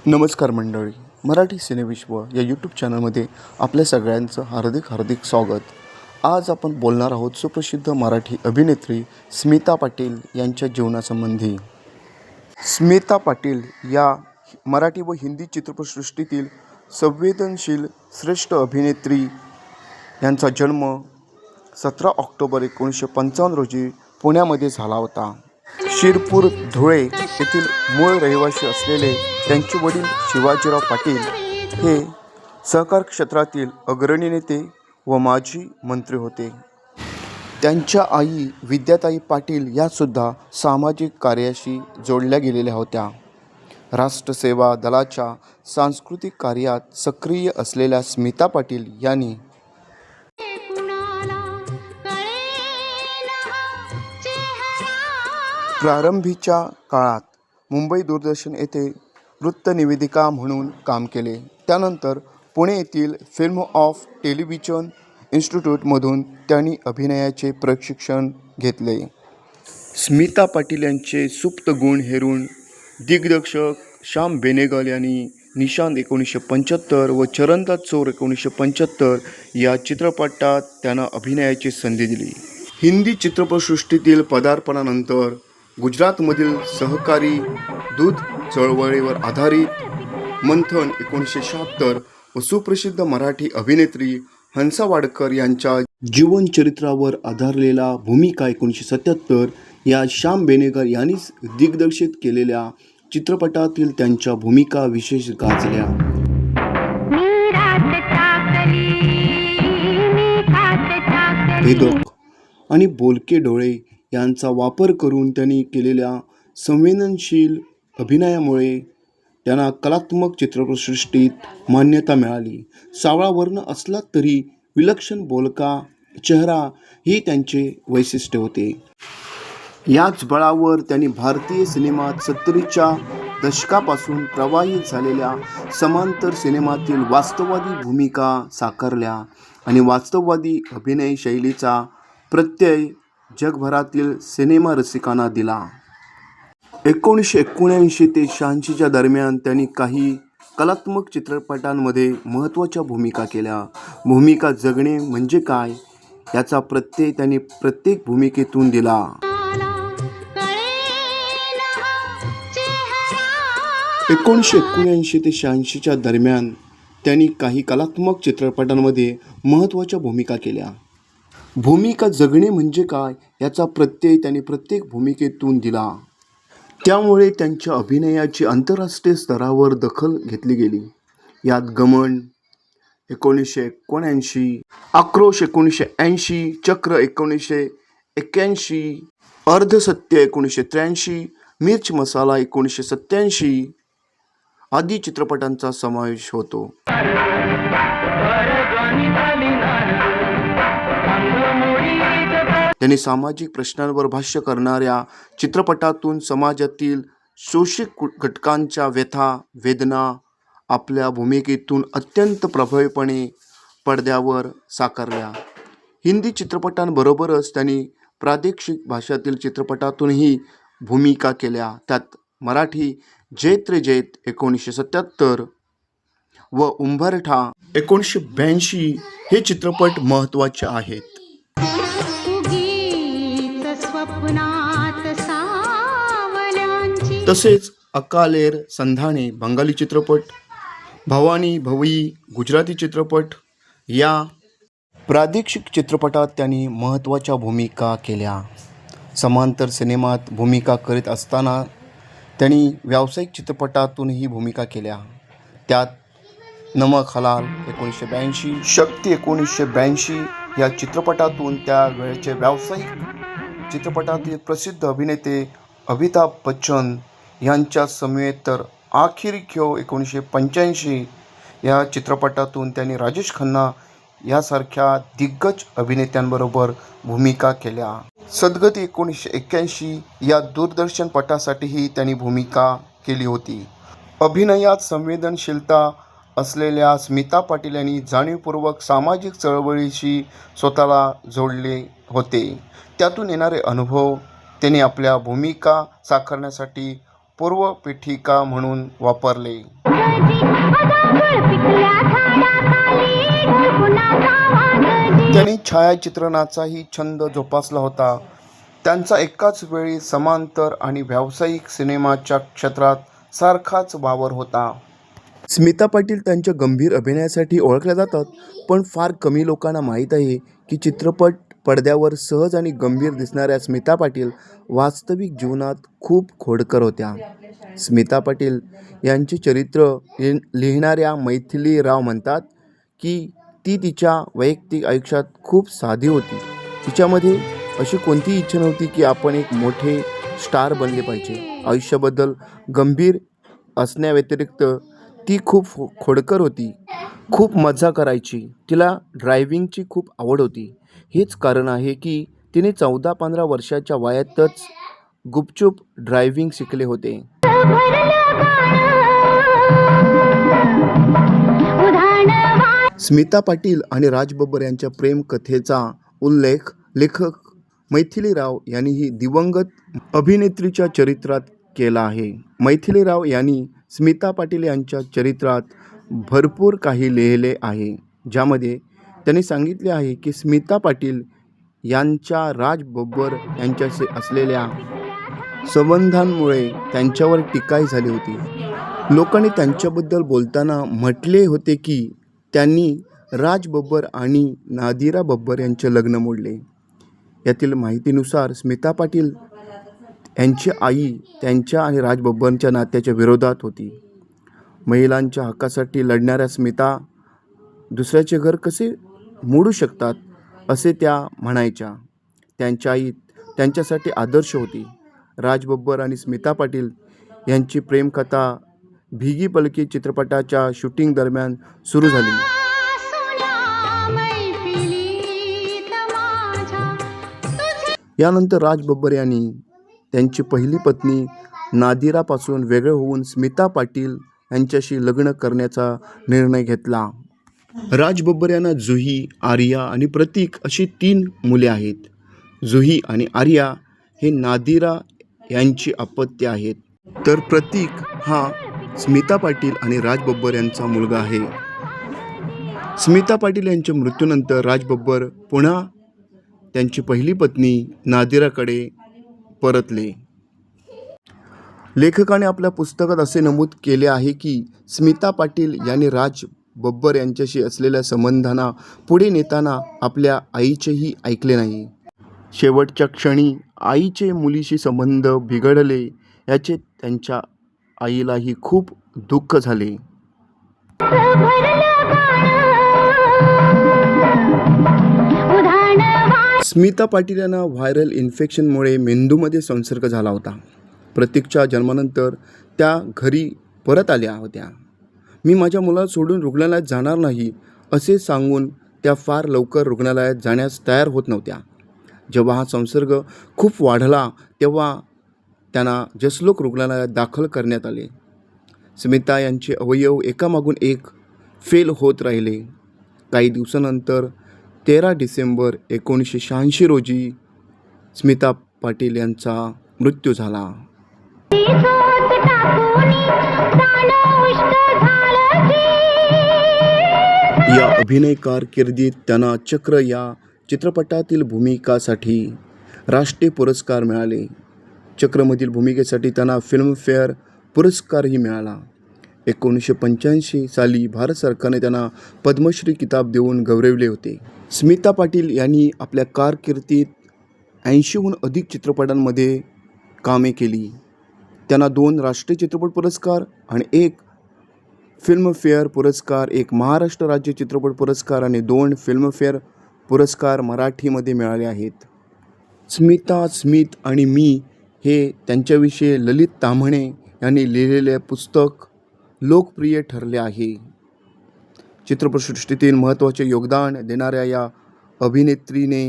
नमस्कार मंडळी. मराठी सिनेविश्व या यूट्यूब चॅनलमध्ये आपल्या सगळ्यांचं हार्दिक स्वागत. आज आपण बोलणार आहोत सुप्रसिद्ध मराठी अभिनेत्री स्मिता पाटील यांच्या जीवनासंबंधी. स्मिता पाटील या मराठी व हिंदी चित्रपटसृष्टीतील संवेदनशील श्रेष्ठ अभिनेत्री यांचा जन्म 17 ऑक्टोबर 1955 रोजी पुण्यामध्ये झाला होता. शिरपूर धुळे येथील मूळ रहिवासी असलेले त्यांचे वडील शिवाजीराव पाटील हे सहकार क्षेत्रातील अग्रणी नेते व माजी मंत्री होते. त्यांच्या आई विद्याताई पाटील यासुद्धा सामाजिक कार्याशी जोडल्या गेलेल्या होत्या. राष्ट्रसेवा दलाच्या सांस्कृतिक कार्यात सक्रिय असलेल्या स्मिता पाटील यांनी प्रारंभीच्या काळात मुंबई दूरदर्शन येथे वृत्तनिवेदिका म्हणून काम केले. त्यानंतर पुणे येथील फिल्म ऑफ टेलिव्हिजन इन्स्टिट्यूटमधून त्यांनी अभिनयाचे प्रशिक्षण घेतले. स्मिता पाटील यांचे सुप्त गुण हेरून दिग्दर्शक श्याम बेनेगल यांनी निशांत 1975 व चरण दा चोर 1975 या चित्रपटात त्यांना अभिनयाची संधी दिली. हिंदी चित्रपटसृष्टीतील पदार्पणानंतर गुजरातमधील सहकारी दूध चळवळीवर आधारित मंथन 1976 व सुप्रसिद्ध मराठी अभिनेत्री हंसा वाडकर यांच्या जीवनचरित्रावर आधारलेला भूमिका 1977 या श्याम बेनेगल यांनी दिग्दर्शित केलेल्या चित्रपटातील त्यांच्या भूमिका विशेष गाजल्या. भेदक आणि बोलके डोळे यांचा वापर करून त्यांनी केलेल्या संवेदनशील अभिनयामुळे त्यांना कलात्मक चित्रपटसृष्टीत मान्यता मिळाली. सावळा वर्ण असला तरी विलक्षण बोलका चेहरा हे त्यांचे वैशिष्ट्य होते. याच बळावर त्यांनी भारतीय सिनेमात 70च्या दशकापासून प्रवाहित झालेल्या समांतर सिनेमातील वास्तववादी भूमिका साकारल्या आणि वास्तववादी अभिनय शैलीचा प्रत्यय जगभरातील सिनेमा रसिकांना दिला. 1979 ते 86च्या दरम्यान त्यांनी काही कलात्मक चित्रपटांमध्ये महत्त्वाच्या भूमिका केल्या. भूमिका जगणे म्हणजे काय याचा प्रत्यय त्यांनी प्रत्येक भूमिकेतून दिला. 1979 ते 86च्या दरम्यान त्यांनी काही कलात्मक चित्रपटांमध्ये महत्त्वाच्या भूमिका केल्या. भूमिका जगणे म्हणजे काय याचा प्रत्यय त्यांनी प्रत्येक भूमिकेतून दिला. त्यामुळे त्यांच्या अभिनयाची आंतरराष्ट्रीय स्तरावर दखल घेतली गेली. यात गमन 1979, आक्रोश 1980, चक्र 1981, अर्धसत्य 1983, मिर्च मसाला 1987 आदी चित्रपटांचा समावेश होतो. त्यांनी सामाजिक प्रश्नांवर भाष्य करणाऱ्या चित्रपटातून समाजातील शोषित घटकांच्या व्यथा वेदना आपल्या भूमिकेतून अत्यंत प्रभावीपणे पडद्यावर साकारल्या. हिंदी चित्रपटांबरोबरच त्यांनी प्रादेशिक भाषातील चित्रपटातूनही भूमिका केल्या. त्यात मराठी जैत रे जैत 1977 व उंबरठा 1982 हे चित्रपट महत्त्वाचे आहेत. तसेच अकालेर संधाने बंगाली चित्रपट, भवानी भवई गुजराती चित्रपट या प्रादेशिक चित्रपटात त्यांनी महत्त्वाच्या भूमिका केल्या. समांतर सिनेमात भूमिका करीत असताना त्यांनी व्यावसायिक चित्रपटातूनही भूमिका केल्या. त्यात नमक हलाल 1982, शक्ती 1982 या चित्रपटातून त्या वेळचे व्यावसायिक चित्रपटातील प्रसिद्ध अभिनेते अमिताभ बच्चन यांच्या समवेत तर आखिरी ख्यो 1985 या चित्रपटातून त्यांनी राजेश खन्ना यासारख्या दिग्गज अभिनेत्यांबरोबर भूमिका केल्या. सद्गती 1981 या दूरदर्शनपटासाठीही त्यांनी भूमिका केली होती. अभिनयात संवेदनशीलता असलेल्या स्मिता पाटील यांनी जाणीवपूर्वक सामाजिक चळवळीशी स्वतःला जोडले होते. त्यातून येणारे अनुभव त्यांनी आपल्या भूमिका साकारण्यासाठी पूर्वपीठिका म्हणून वापरले. त्यांनी छायाचित्रणाचाही छंद जोपासला होता. त्यांचा एकाच वेळी समांतर आणि व्यावसायिक सिनेमाच्या क्षेत्रात सारखाच वावर होता. स्मिता पाटील त्यांच्या गंभीर अभिनयासाठी ओळखल्या जातात, पण फार कमी लोकांना माहीत आहे की चित्रपट पडद्यावर सहज आणि गंभीर दिसणाऱ्या स्मिता पाटील वास्तविक जीवनात खूप खोडकर होत्या. स्मिता पाटील यांचे चरित्र लिहिणाऱ्या मैथिली राव म्हणतात की ती तिच्या वैयक्तिक आयुष्यात खूप साधी होती. तिच्यामध्ये अशी कोणतीही इच्छा नव्हती की आपण एक मोठे स्टार बनले पाहिजे. आयुष्याबद्दल गंभीर असण्याव्यतिरिक्त ती खूप खोडकर होती. खूप मजा करायची. तिला ड्रायव्हिंगची खूप आवड होती. हेच कारण आहे की तिने 14-15 वर्षाच्या वयातच गुपचूप ड्रायव्हिंग शिकले होते. स्मिता पाटील आणि राज बब्बर यांच्या प्रेम कथेचा उल्लेख लेखक मैथिली राव यांनीही दिवंगत अभिनेत्रीच्या चरित्रात केला आहे. मैथिली राव यांनी स्मिता पाटील यांच्या चरित्रात भरपूर काही लिहिले आहे, ज्यामध्ये त्यांनी सांगितले आहे की स्मिता पाटील यांच्या राज बब्बर यांच्याशी असलेल्या संबंधांमुळे त्यांच्यावर टीकाही झाली होती. लोकांनी त्यांच्याबद्दल बोलताना म्हटले होते की त्यांनी राज बब्बर आणि नादिरा बब्बर यांचे लग्न मोडले. यातील माहितीनुसार स्मिता पाटील यांची आई त्यांच्या आणि राज बब्बरच्या नात्याच्या विरोधात होती. महिलांच्या हक्कासाठी लढणाऱ्या स्मिता दुसऱ्याचे घर कसे मोडू शकतात असे त्या म्हणायच्या. त्यांच्या आई त्यांच्यासाठी आदर्श होती. राज बब्बर आणि स्मिता पाटील यांची प्रेमकथा भिगी पलकी चित्रपटाच्या शूटिंग दरम्यान सुरू झाली. यानंतर राज बब्बर यांनी त्यांची पहिली पत्नी नादिरापासून वेगळे होऊन स्मिता पाटील यांच्याशी लग्न करण्याचा निर्णय घेतला. राज बब्बर यांना जुही, आर्या आणि प्रतीक अशी 3 मुले आहेत. जुही आणि आर्या हे नादिरा यांची अपत्य आहेत, तर प्रतीक हा स्मिता पाटील आणि राज बब्बर यांचा मुलगा आहे. स्मिता पाटील यांच्या मृत्यूनंतर राज बब्बर पुन्हा त्यांची पहिली पत्नी नादिराकडे परतले. लेखकाने आपल्या पुस्तकात असे नमूद केले आहे की स्मिता पाटील यांनी राज बब्बर यांच्याशी असलेल्या संबंधांना पुढे नेताना आपल्या आईचेही ऐकले नाही. शेवटच्या क्षणी आईचे मुलीशी संबंध बिघडले याचे त्यांच्या आईलाही खूप दुःख झाले. स्मिता पाटील यांना व्हायरल इन्फेक्शनमुळे मेंदूमध्ये संसर्ग झाला होता. प्रतीकच्या जन्मानंतर त्या घरी परत आल्या होत्या. मी माझ्या मुलाला सोडून रुग्णालयात जाणार नाही असे सांगून त्या फार लवकर रुग्णालयात जाण्यास तयार होत नव्हत्या. जेव्हा हा संसर्ग खूप वाढला तेव्हा त्यांना जसलोक रुग्णालयात दाखल करण्यात आले. स्मिता यांचे अवयव एकामागून एक फेल होत राहिले. काही दिवसानंतर 13 डिसेंबर 1986 रोजी स्मिता पाटील यांचा मृत्यू झाला. या अभिनय कारकिर्दीत त्यांना चक्र या चित्रपटातील भूमिकासाठी राष्ट्रीय पुरस्कार मिळाले. चक्रमधील भूमिकेसाठी त्यांना फिल्मफेअर पुरस्कारही मिळाला. 1985 साली भारत सरकारने त्यांना पद्मश्री किताब देऊन गौरविले होते. स्मिता पाटील यांनी आपल्या कारकिर्दीत 80हून अधिक चित्रपटांमध्ये कामे केली. त्यांना 2 राष्ट्रीय चित्रपट पुरस्कार आणि 1 फिल्मफेअर पुरस्कार, 1 महाराष्ट्र राज्य चित्रपट पुरस्कार आणि 2 फिल्मफेअर पुरस्कार मराठीमध्ये मिळाले आहेत. स्मिता, स्मित आणि मी हे त्यांच्याविषयी ललित ताम्हणे यांनी लिहिलेले पुस्तक लोकप्रिय ठरले आहे. चित्रपटसृष्टीतील महत्त्वाचे योगदान देणाऱ्या या अभिनेत्रीने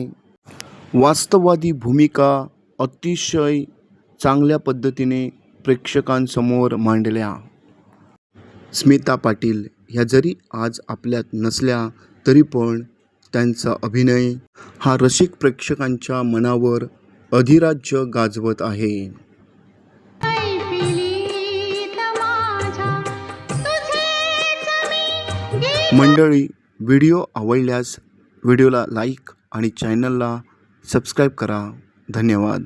वास्तववादी भूमिका अतिशय चांगल्या पद्धतीने प्रेक्षकांसमोर मांडल्या. स्मिता पाटील ह्या जरी आज आपल्यात नसल्या तरी पण त्यांचा अभिनय हा रसिक प्रेक्षकांच्या मनावर अधिराज्य गाजवत आहे. मंडळी, व्हिडिओ आवडल्यास व्हिडिओला लाईक आणि चॅनलला सबस्क्राईब करा. धन्यवाद.